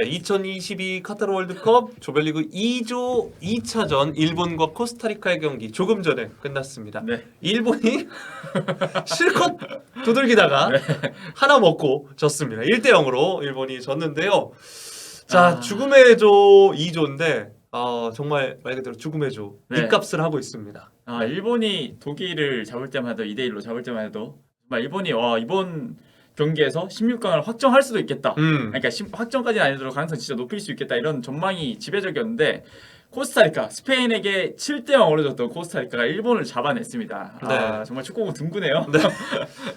네, 2022 카타르 월드컵 조별리그 2조 2차전 일본과 코스타리카의 경기 조금 전에 끝났습니다. 네. 일본이 실컷 두들기다가 네. 하나 먹고 졌습니다. 1대 0으로 일본이 졌는데요. 자, 아. 죽음의 조 2조인데 정말 말 그대로 죽음의 조 네. 밑값을 하고 있습니다. 일본이 독일을 잡을 때마다 2대 1로 잡을 때만 해도 정말 일본이 이번 경기에서 16강을 확정할 수도 있겠다. 그러니까 확정까지는 아니더라도 가능성 진짜 높일 수 있겠다. 이런 전망이 지배적이었는데 코스타리카, 스페인에게 7대 0으로 졌던 코스타리카가 일본을 잡아냈습니다. 네. 정말 축구공 든든해요. 네.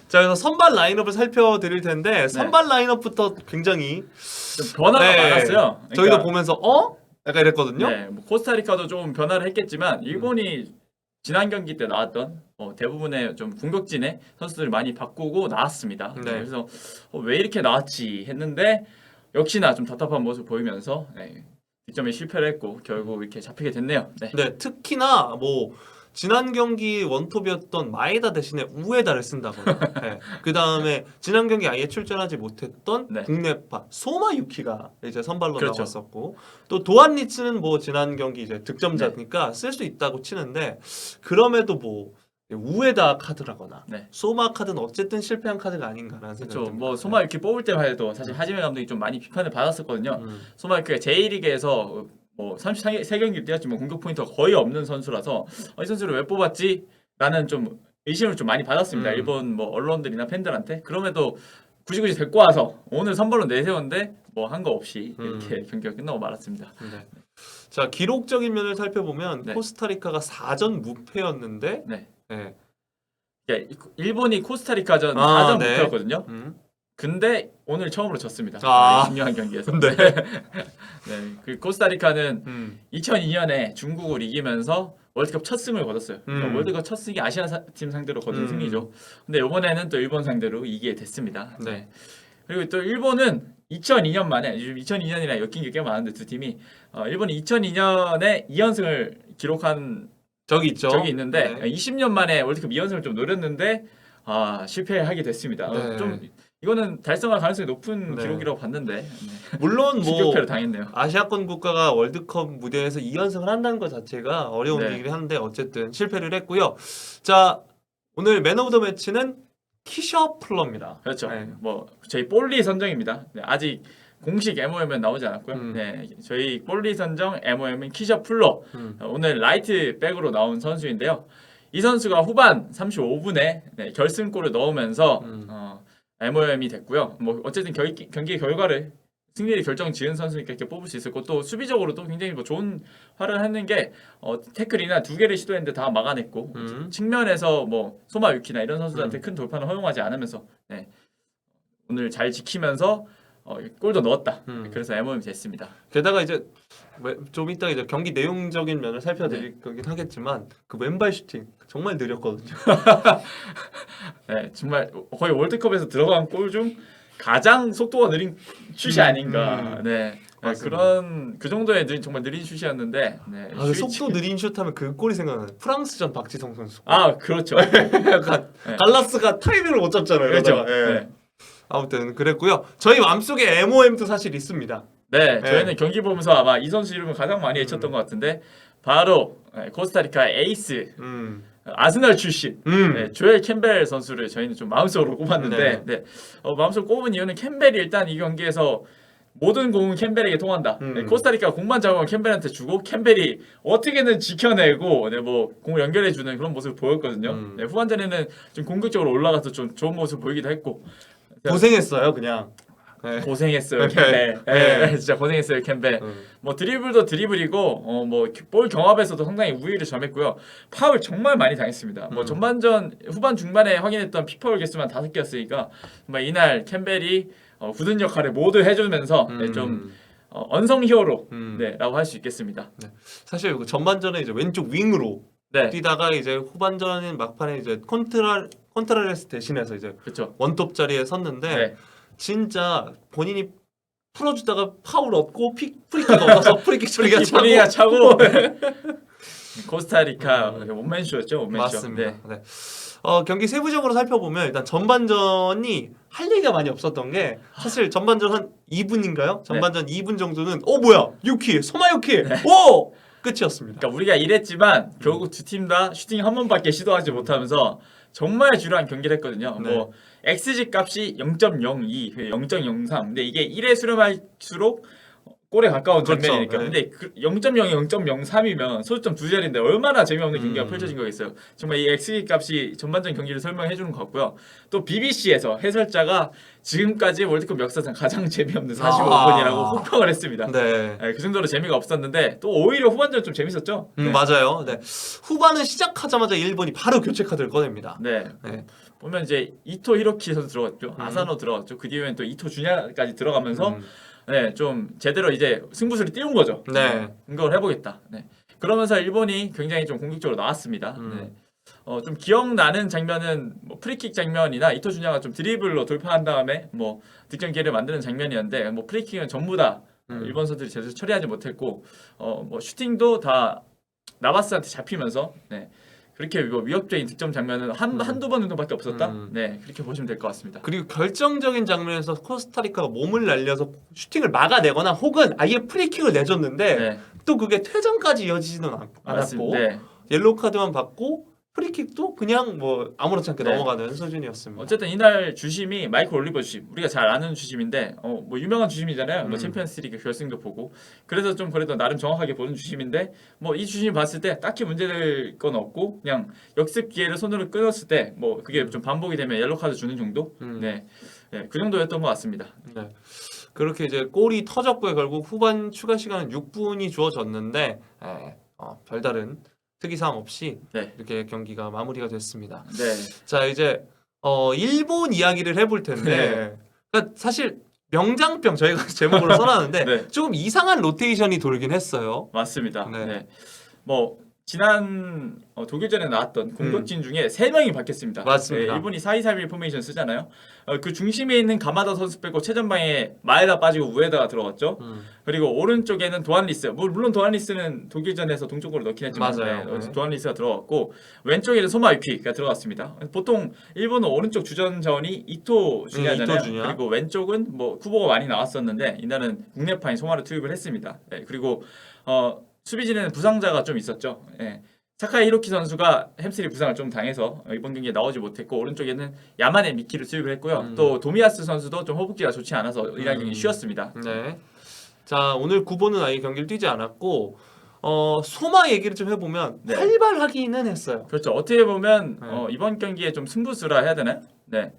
자, 그래서 선발 라인업을 살펴드릴 텐데 선발 라인업부터 굉장히 좀 변화가 많았어요. 그러니까, 저희도 보면서 약간 이랬거든요. 네, 뭐 코스타리카도 좀 변화를 했겠지만 일본이 지난 경기 때 나왔던 대부분의 좀 공격진의 선수들을 많이 바꾸고 나왔습니다. 네. 그래서 왜 이렇게 나왔지 했는데 역시나 좀 답답한 모습 보이면서 득점에 실패를 했고 결국 이렇게 잡히게 됐네요. 네. 네, 특히나 뭐 지난 경기 원톱이었던 마에다 대신에 우에다를 쓴다거나 그 다음에 지난 경기 아예 출전하지 못했던 네. 국내파 소마 유키가 이제 선발로 그렇죠. 나왔었고 또 도안리츠는 뭐 지난 경기 이제 득점자니까 쓸 수 있다고 치는데 그럼에도 뭐 우에다 카드라거나 네. 소마 카드는 어쨌든 실패한 카드가 아닌가라는 생각이 그렇죠. 듭니다. 뭐 소마 이렇게 뽑을 때만 해도 사실 하지메 감독이 좀 많이 비판을 받았었거든요. 소마 이렇게 J리그에서 뭐 33경기를 뛰었지만 공격 포인트가 거의 없는 선수라서 이 선수를 왜 뽑았지? 라는 좀 의심을 좀 많이 받았습니다. 일본 뭐 언론들이나 팬들한테. 그럼에도 굳이 데리고 와서 오늘 선발로 내세웠는데 뭐 한 거 없이 이렇게 경기가 끝나고 말았습니다. 네. 자, 기록적인 면을 살펴보면 네. 코스타리카가 4전 무패였는데 네. 네. 일본이 코스타리카전 4전 네. 무패였거든요. 근데 오늘 처음으로 졌습니다. 중요한 경기에서. 네. 네. 그 코스타리카는 2002년에 중국을 이기면서 월드컵 첫 승을 거뒀어요. 그러니까 월드컵 첫 승이 아시아 팀 상대로 거둔 승리죠. 근데 이번에는 또 일본 상대로 이기게 됐습니다. 네. 그리고 또 일본은 2002년 만에, 요즘 2002년이랑 엮인 게 꽤 많은데 두 팀이 일본이 2002년에 2연승을 기록한 적이 있죠. 적이 있는데 네. 20년 만에 월드컵 2연승을 좀 노렸는데 실패하게 됐습니다. 네. 좀 이거는 달성할 가능성이 높은 네. 기록이라고 봤는데 물론 뭐 충격패를 당했네요. 아시아권 국가가 월드컵 무대에서 2연승을 한다는 것 자체가 어려운 네. 일이긴 한데 어쨌든 실패를 했고요. 자, 오늘 맨 오브 더 매치는 키셔 플러입니다. 그렇죠. 네. 뭐 저희 볼리 선정입니다. 네, 아직 공식 MOM은 나오지 않았고요. 네, 저희 볼리 선정 MOM은 키셔 플러. 오늘 라이트 백으로 나온 선수인데요. 이 선수가 후반 35분에 결승골을 넣으면서 MOM이 됐고요. 뭐 어쨌든 경기 결과를 승리를 결정지은 선수니까 이렇게 뽑을 수 있을 거고 또 수비적으로도 굉장히 뭐 좋은 활약을 했는 게 태클이나 2개를 시도했는데 다 막아냈고 측면에서 뭐 소마 유키나 이런 선수들한테 큰 돌파는 허용하지 않으면서 오늘 잘 지키면서 골도 넣었다. 그래서 MOM이 됐습니다. 게다가 이제 좀 이따 이제 경기 내용적인 면을 살펴드릴 거긴 하겠지만 그 왼발 슈팅 정말 느렸거든요. 네, 정말 거의 월드컵에서 들어간 골 중 가장 속도가 느린 슛이 아닌가. 네. 그런 그 정도의 정말 느린 슛이었는데. 네, 그 속도 느린 슛하면 그 골이 생각나요. 프랑스전 박지성 선수. 그렇죠. 약간 갈라스가 타이밍을 못 잡잖아요. 그렇죠. 네. 아무튼 그랬고요. 저희 마음속에 MOM도 사실 있습니다. 네, 저희는 경기 보면서 아마 이 선수 이름을 가장 많이 외쳤던 것 같은데 바로 코스타리카 에이스 아스널 출신 조엘 캠벨 선수를 저희는 좀 마음속으로 꼽았는데 마음속으로 꼽은 이유는 캠벨이 일단 이 경기에서 모든 공은 캠벨에게 통한다. 코스타리카가 공만 잡으면 캠벨한테 주고 캠벨이 어떻게든 지켜내고 뭐 공을 연결해주는 그런 모습을 보였거든요. 후반전에는 좀 공격적으로 올라가서 좀 좋은 모습을 보이기도 했고 고생했어요, 그냥. 네. 고생했어요 캠벨. 진짜 고생했어요 캠벨. 뭐 드리블도 드리블이고 뭐 볼 경합에서도 상당히 우위를 점했고요. 파울 정말 많이 당했습니다. 뭐 전반전 후반 중반에 확인했던 피파울 개수만 5개였으니까 정말 이날 캠벨이 굳은 역할을 모두 해주면서 좀 언성 히어로 라고 할 수 있겠습니다. 네. 사실 전반전에 이제 왼쪽 윙으로 뛰다가 이제 후반전 막판에 이제 콘트라레스 대신해서 이제 그렇죠. 원톱 자리에 섰는데 진짜 본인이 풀어주다가 파울 얻고 프리킥 얻어서 프리킥 처리가 차고 코스타리카 원맨쇼였죠. 원맨쇼. 맞습니다. 네. 경기 세부적으로 살펴보면 일단 전반전이 할 얘기가 많이 없었던 게 사실 전반전 한 2분인가요? 전반전 2분 정도는 뭐야 유키 소마 유키 오 끝이었습니다. 그러니까 우리가 이랬지만 결국 두 팀 다 슈팅 한 번밖에 시도하지 못하면서 정말 지루한 경기를 했거든요. 네. 뭐 XG 값이 0.02, 0.03. 근데 이게 1에 수렴할수록 골에 가까운 그렇죠. 장면이니까. 네. 근데 0.02, 0.03이면 소수점 두 자리인데 얼마나 재미없는 경기가 음. 펼쳐진 거겠어요. 정말 이 XG 값이 전반전 경기를 설명해 주는 것 같고요. 또 BBC에서 해설자가 지금까지 월드컵 역사상 가장 재미없는 45분이라고 호평을 했습니다. 네. 네, 그 정도로 재미가 없었는데 또 오히려 후반전 좀 재밌었죠. 네. 맞아요. 네. 후반은 시작하자마자 일본이 바로 교체 카드를 꺼냅니다. 네. 네. 보면 이제 이토 히로키 선수 들어갔죠. 아사노 들어갔죠. 그 뒤에는 또 이토 주냐까지 들어가면서 네, 좀 제대로 이제 승부수를 띄운 거죠. 네. 이걸 해보겠다. 네. 그러면서 일본이 굉장히 좀 공격적으로 나왔습니다. 네. 좀 기억나는 장면은 뭐 프리킥 장면이나 이토 주냐가 좀 드리블로 돌파한 다음에 뭐 득점 기회를 만드는 장면이었는데 뭐 프리킥은 전부 다 일본 선수들이 제대로 처리하지 못했고 뭐 슈팅도 다 나바스한테 잡히면서 네. 그렇게 뭐 위협적인 득점 장면은 한두 번 정도밖에 없었다. 네, 그렇게 보시면 될 것 같습니다. 그리고 결정적인 장면에서 코스타리카가 몸을 날려서 슈팅을 막아내거나 혹은 아예 프리킥을 내줬는데 네, 또 그게 퇴장까지 이어지지는 않았고 알았습니다. 네. 옐로우 카드만 받고 프리킥도 그냥 뭐 아무렇지 않게 네. 넘어가는 수준이었습니다. 어쨌든 이날 주심이 마이클 올리버 주심, 우리가 잘 아는 주심인데 뭐 유명한 주심이잖아요. 뭐 챔피언스리그 결승도 보고 그래서 좀 그래도 나름 정확하게 보는 주심인데 뭐 이 주심이 봤을 때 딱히 문제될 건 없고 그냥 역습 기회를 손으로 끊었을 때 뭐 그게 좀 반복이 되면 옐로우 카드 주는 정도, 네, 그 정도였던 것 같습니다. 네. 그렇게 이제 골이 터졌고요. 결국 후반 추가 시간은 6분이 주어졌는데 별다른 특이사항 없이 네. 이렇게 경기가 마무리가 됐습니다. 네, 자 이제 일본 이야기를 해볼 텐데 그러니까 사실 명장병 저희가 제목으로 써놨는데 네. 조금 이상한 로테이션이 돌긴 했어요. 맞습니다. 네. 네. 뭐 지난 독일전에 나왔던 공격진 중에 3명이 바뀌었습니다. 맞습니다. 네, 일본이 4-2-3-1 포메이션 쓰잖아요. 그 중심에 있는 가마다 선수 빼고 최전방에 마에다 빠지고 우에다가 들어갔죠. 그리고 오른쪽에는 도안리스. 물론 도안리스는 독일전에서 동쪽으로 넣긴 했지만 맞아요. 네, 도안리스가 들어갔고 왼쪽에는 소마유키가 들어갔습니다. 보통 일본은 오른쪽 주전 자원이 이토 주냐잖아요. 이토 주냐. 그리고 왼쪽은 뭐 쿠보가 많이 나왔었는데 이날은 국내파인 소마를 투입을 했습니다. 네, 그리고 수비진에는 부상자가 좀 있었죠. 예. 사카이 히로키 선수가 햄스트링 부상을 좀 당해서 이번 경기에 나오지 못했고 오른쪽에는 야마네 미키를 수입을 했고요. 또 도미야스 선수도 좀 허벅지가 좋지 않아서 이날 경기 쉬었습니다. 네. 자 오늘 구보는 아예 경기를 뛰지 않았고 소마 얘기를 좀 해보면 네. 활발하기는 했어요. 그렇죠. 어떻게 보면 네. 이번 경기에 좀 승부수라 해야 되나요? 네.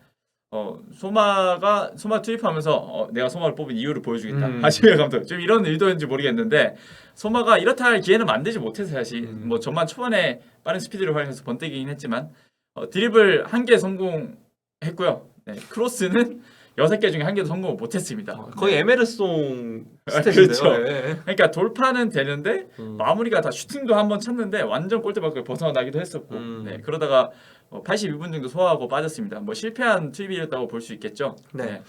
소마 투입하면서 내가 소마를 뽑은 이유를 보여주겠다. 하시메 감독 좀 이런 의도인지 모르겠는데 소마가 이렇다 할 기회는 만들지 못해서 사실 뭐 전반 초반에 빠른 스피드를 활용해서 번뜩이긴 했지만 드리블 1개 성공했고요. 네. 크로스는 6개 중에 1개도 성공을 못했습니다. 거의 네. 에메르송 스탯인데요. 그렇죠. 네. 그러니까 돌파는 되는데 마무리가 다 슈팅도 한번 찼는데 완전 골대 밖을 벗어나기도 했었고 네, 그러다가 82분 정도 소화하고 빠졌습니다. 뭐 실패한 투입이었다고 볼 수 있겠죠. 네.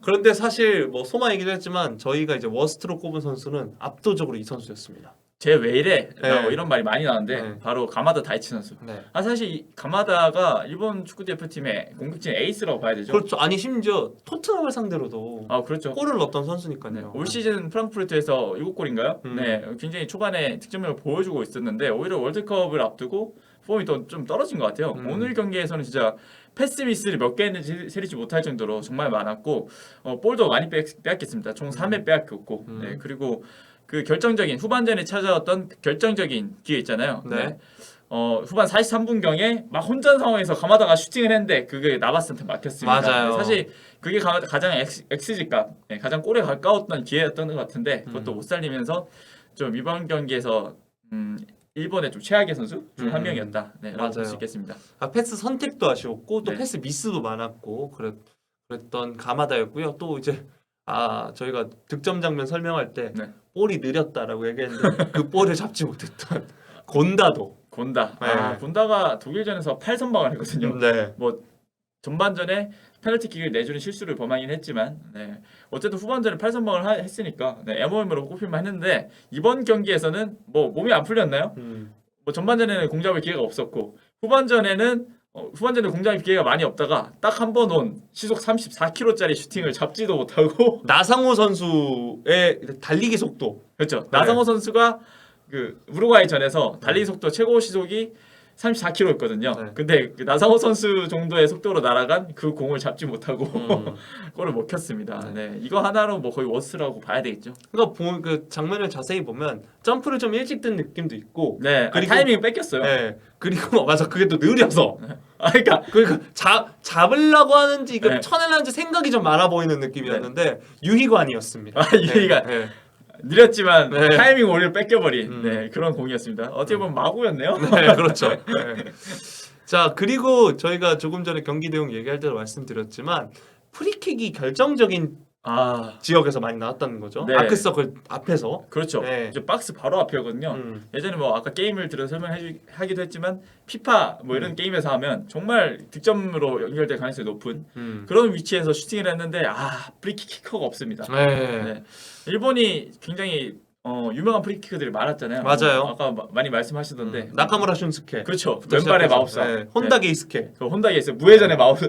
그런데 사실 뭐 소마 얘기도 했지만 저희가 이제 워스트로 꼽은 선수는 압도적으로 이 선수였습니다. 쟤 왜 이래? 네. 뭐 이런 말이 많이 나오는데 네. 바로 가마다 다이치 선수. 네. 사실 이 가마다가 일본 축구 대표팀의 공격진 에이스라고 봐야 되죠. 그렇죠. 아니 심지어 토트넘을 상대로도 그렇죠. 골을 넣었던 선수니까요. 네, 올 시즌 프랑크푸르트에서 7골인가요? 네, 굉장히 초반에 득점력을 보여주고 있었는데 오히려 월드컵을 앞두고 폼이 좀 떨어진 것 같아요. 오늘 경기에서는 진짜 패스 미스를 몇 개 했는지 세리지 못할 정도로 정말 많았고 볼도 많이 빼앗겼습니다. 총 3회 빼앗겼고 네, 그리고 그 결정적인 후반전에 찾아왔던 그 결정적인 기회 있잖아요. 네. 후반 43분경에 막 혼전 상황에서 가마다가 슈팅을 했는데 그게 나바스한테 막혔습니다. 맞아요. 네, 사실 그게 가장 XG값, 네, 가장 골에 가까웠던 기회였던 것 같은데 그것도 못 살리면서 좀 이번 경기에서 일본의 좀 최악의 선수 중 한 명이었다. 네, 라고 볼 수 있겠습니다. 패스 선택도 아쉬웠고 또 네. 패스 미스도 많았고 그랬던 가마다였고요. 또 이제 저희가 득점 장면 설명할 때 네. 볼이 느렸다라고 얘기했는데 그 볼을 잡지 못했던 곤다도. 곤다. 네. 곤다가 독일전에서 8선방을 했거든요. 네. 뭐 전반전에 페널티킥을 내주는 실수를 범하긴 했지만 네. 어쨌든 후반전에 8선방을 했으니까 네, MOM으로 꼽힐만 했는데 이번 경기에서는 뭐 몸이 안 풀렸나요? 뭐 전반전에는 공잡을 기회가 없었고 후반전에는 후반전에 공략 기회가 많이 없다가 딱 한 번 온 시속 34km짜리 슈팅을 잡지도 못하고 나상호 선수의 달리기 속도. 그렇죠. 네. 나상호 선수가 그 우루과이 전에서 달리기 속도 최고 시속이 34km였거든요. 네. 근데 그 나상호 선수 정도의 속도로 날아간 그 공을 잡지 못하고 골을 못 켰습니다. 네. 이거 하나로 뭐 거의 워스라고 봐야 되겠죠. 그러니까 그 장면을 자세히 보면 점프를 좀 일찍 뜬 느낌도 있고. 네. 그리고- 타이밍 뺏겼어요. 네. 그리고 맞아 그게 또 느려서. 그러니까 그러니까 잡으려고 하는지 이거 네. 쳐내려는지 생각이 좀 많아 보이는 느낌이었는데 유희관이었습니다. 유희관. 네. 느렸지만 네. 타이밍 오류를 뺏겨버린 음. 네, 그런 공이었습니다. 어떻게 보면 마구였네요. 네, 그렇죠. 네. 자, 그리고 저희가 조금 전에 경기 내용 얘기할 때도 말씀드렸지만 프리킥이 결정적인 아 지역에서 많이 나왔다는 거죠. 네. 아크서클 앞에서. 그렇죠. 네. 이제 박스 바로 앞이었거든요. 음. 예전에 뭐 아까 게임을 들어 설명하기도 했지만 피파 뭐 이런 게임에서 하면 정말 득점으로 연결될 가능성이 높은 그런 위치에서 슈팅을 했는데 프리킥 키커가 없습니다. 네. 네. 일본이 굉장히 유명한 프리킥들이 많았잖아요. 맞아요. 아까 많이 말씀하시던데 나카무라 슌스케. 그렇죠. 부터 왼발의 시작해서. 마법사. 네. 혼다 게이스케. 그 혼다게 있어요. 무회전의 마법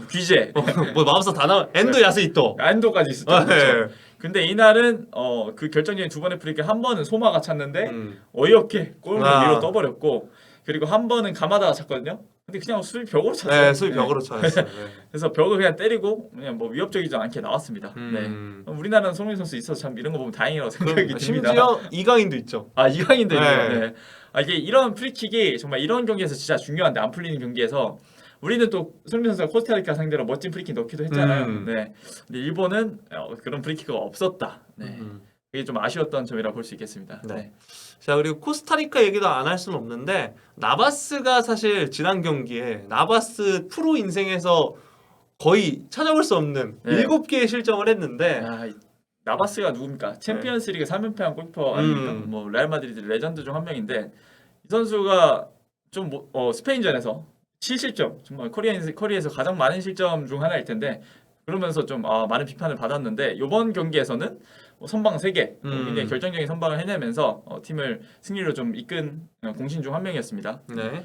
귀재. 뭐 마법사 다 나와. 엔도 야스이토. 안도까지 있었죠. 네. 그렇죠. 근데 이날은 그 결정적인 두 번의 프리킥 한 번은 소마가 찼는데 어이없게 골문 위로 떠버렸고 그리고 한 번은 가마다가 찼거든요. 근데 그냥 수비 벽으로 찼어요. 네, 수비 벽으로 찼어요. 네. 그래서 벽을 그냥 때리고 그냥 뭐 위협적이지 않게 나왔습니다. 네. 우리나라는 손흥민 선수 있어서 참 이런 거 보면 다행이라고 생각이 듭니다. 심지어 이강인도 있죠. 이강인도 네. 있네요. 네. 이게 이런 프리킥이 정말 이런 경기에서 진짜 중요한데 안 풀리는 경기에서 우리는 또 손흥민 선수가 코스타리카 상대로 멋진 프리킥 넣기도 했잖아요. 네. 근데 일본은 그런 프리킥가 없었다. 네. 그게 좀 아쉬웠던 점이라고 볼 수 있겠습니다. 네. 네. 자, 그리고 코스타리카 얘기도 안 할 수는 없는데 나바스가 사실 지난 경기에 나바스 프로 인생에서 거의 찾아볼 수 없는 네. 7개의 실점을 했는데 나바스가 누굽니까? 챔피언스리그 3연패한 골키퍼 아닙니까? 뭐 레알 마드리드 레전드 중 한 명인데 이 선수가 좀 스페인전에서 7실점 정말 커리어에서 가장 많은 실점 중 하나일 텐데 그러면서 좀 많은 비판을 받았는데 이번 경기에서는 선방 3개 굉장히 결정적인 선방을 해내면서 팀을 승리로 좀 이끈 공신 중 한 명이었습니다. 네.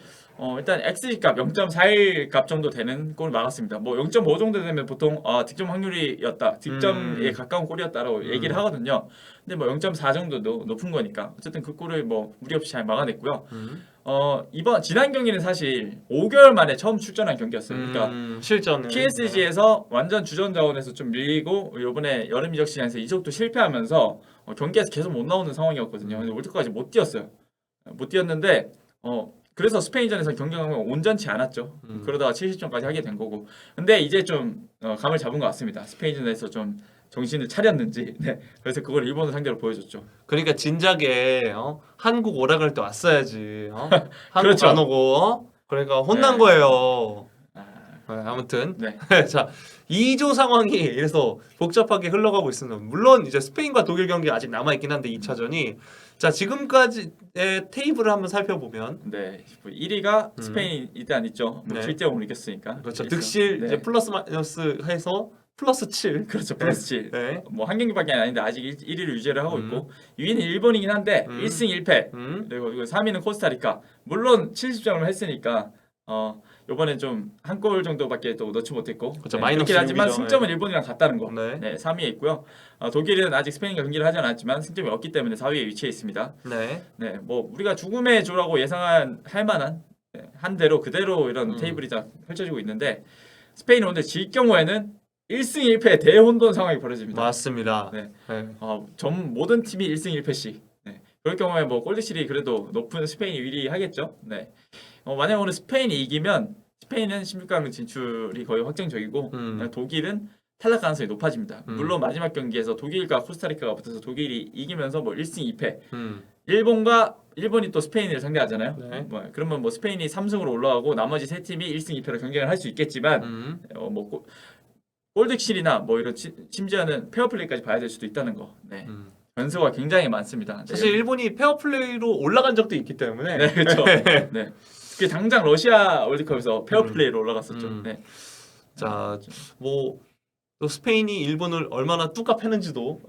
일단 XG값 0.41 값 정도 되는 골을 막았습니다. 뭐 0.5 정도 되면 보통 득점 확률이었다, 득점에 가까운 골이었다라고 얘기를 하거든요. 근데 뭐 0.4 정도도 높은 거니까 어쨌든 그 골을 뭐 무리 없이 잘 막아냈고요. 지난 경기는 사실 5개월 만에 처음 출전한 경기였어요. 그러니까 실전 PSG에서 완전 주전 자원에서 좀 밀리고 이번에 여름 이적 시장에서 이적도 실패하면서 경기에서 계속 못 나오는 상황이었거든요. 근데 월드컵까지 못 뛰었어요. 못 뛰었는데 그래서 스페인전에서 경기가 온전치 않았죠. 그러다가 70점까지 하게 된 거고. 근데 이제 좀 감을 잡은 것 같습니다. 스페인전에서 좀 정신을 차렸는지. 네. 그래서 그걸 일본을 상대로 보여줬죠. 그러니까 진작에 한국 오락할 때 왔어야지. 한국 그렇죠. 안 오고 그러니까 혼난 네. 거예요. 아무튼 네. 자 2조 상황이 이래서 복잡하게 흘러가고 있습니다. 물론 이제 스페인과 독일 경기 아직 남아 있긴 한데 2차전이 자 지금까지의 테이블을 한번 살펴보면 네. 1위가 스페인 일단 있죠. 뭐 네. 7대5로 이겼으니까. 그렇죠. 이겼어요. 득실 네. 이제 플러스 마이너스 해서 플러스 7. 그렇죠. 플러스 7. 네. 뭐 한 경기밖에 아닌데 아직 1위를 유지를 하고 있고 2위는 일본이긴 한데 1승 1패. 그리고 3위는 코스타리카. 물론 70점을 했으니까 이번에 좀 한 골 정도밖에 또 넣지 못했고 그렇죠. 네, 마이너스 그렇긴 하지만 6이죠. 승점은 일본이랑 같다는 거. 네. 네, 3위에 있고요. 독일은 아직 스페인과 경기를 하지 않았지만 승점이 없기 때문에 4위에 위치해 있습니다. 네. 네, 뭐 우리가 죽음의 조라고 할 만한 한 대로 그대로 이런 테이블이 다 펼쳐지고 있는데 스페인이 오늘 질 경우에는 1승 1패 대혼돈 상황이 벌어집니다. 맞습니다. 네. 네. 모든 팀이 1승 1패씩. 네. 그럴 경우에 뭐 골드실이 그래도 높은 스페인이 유리하겠죠. 네. 만약 오늘 스페인이 이기면 스페인은 16강 진출이 거의 확정적이고 독일은 탈락 가능성이 높아집니다. 물론 마지막 경기에서 독일과 코스타리카가 붙어서 독일이 이기면서 뭐 1승 2패. 일본이 또 스페인을 상대하잖아요. 네. 그러면 뭐 스페인이 3승으로 올라가고 나머지 세 팀이 1승 2패로 경쟁을 할 수 있겠지만 뭐 골득실이나 뭐 이런 심지어는 페어플레이까지 봐야 될 수도 있다는 거. 네. 변수가 굉장히 많습니다. 사실 일본이 페어플레이로 올라간 적도 있기 때문에 네, 그렇죠. 네. 그 당장 러시아 월드컵에서 페어플레이로 올라갔었죠. 네. 자, 뭐 또 스페인이 일본을 얼마나 뚜까 패는지도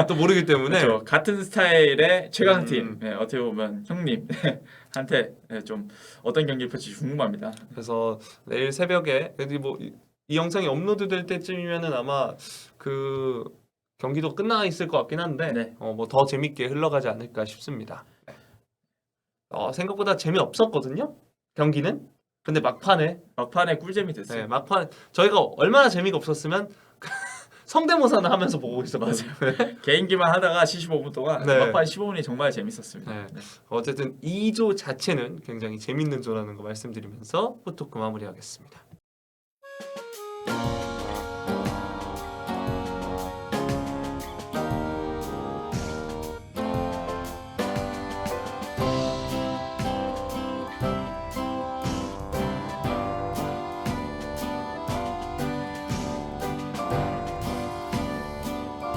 또 모르기 때문에 그렇죠. 같은 스타일의 최강팀 어떻게 보면 형님 한테 좀 어떤 경기를 펼칠지 궁금합니다. 그래서 내일 새벽에 이 영상이 업로드될 때쯤이면은 아마 그 경기도 끝나 있을 것 같긴 한데 네. 뭐 더 재밌게 흘러가지 않을까 싶습니다. 네. 생각보다 재미없었거든요. 경기는. 근데 막판에 꿀잼이 됐어요. 막판 저희가 얼마나 재미가 없었으면 성대모사는 하면서 보고 있었거든요. 개인기만 하다가 75분 동안 네. 막판 15분이 정말 재밌었습니다. 네. 어쨌든 2조 자체는 굉장히 재밌는 조라는 거 말씀드리면서 포토크 마무리하겠습니다.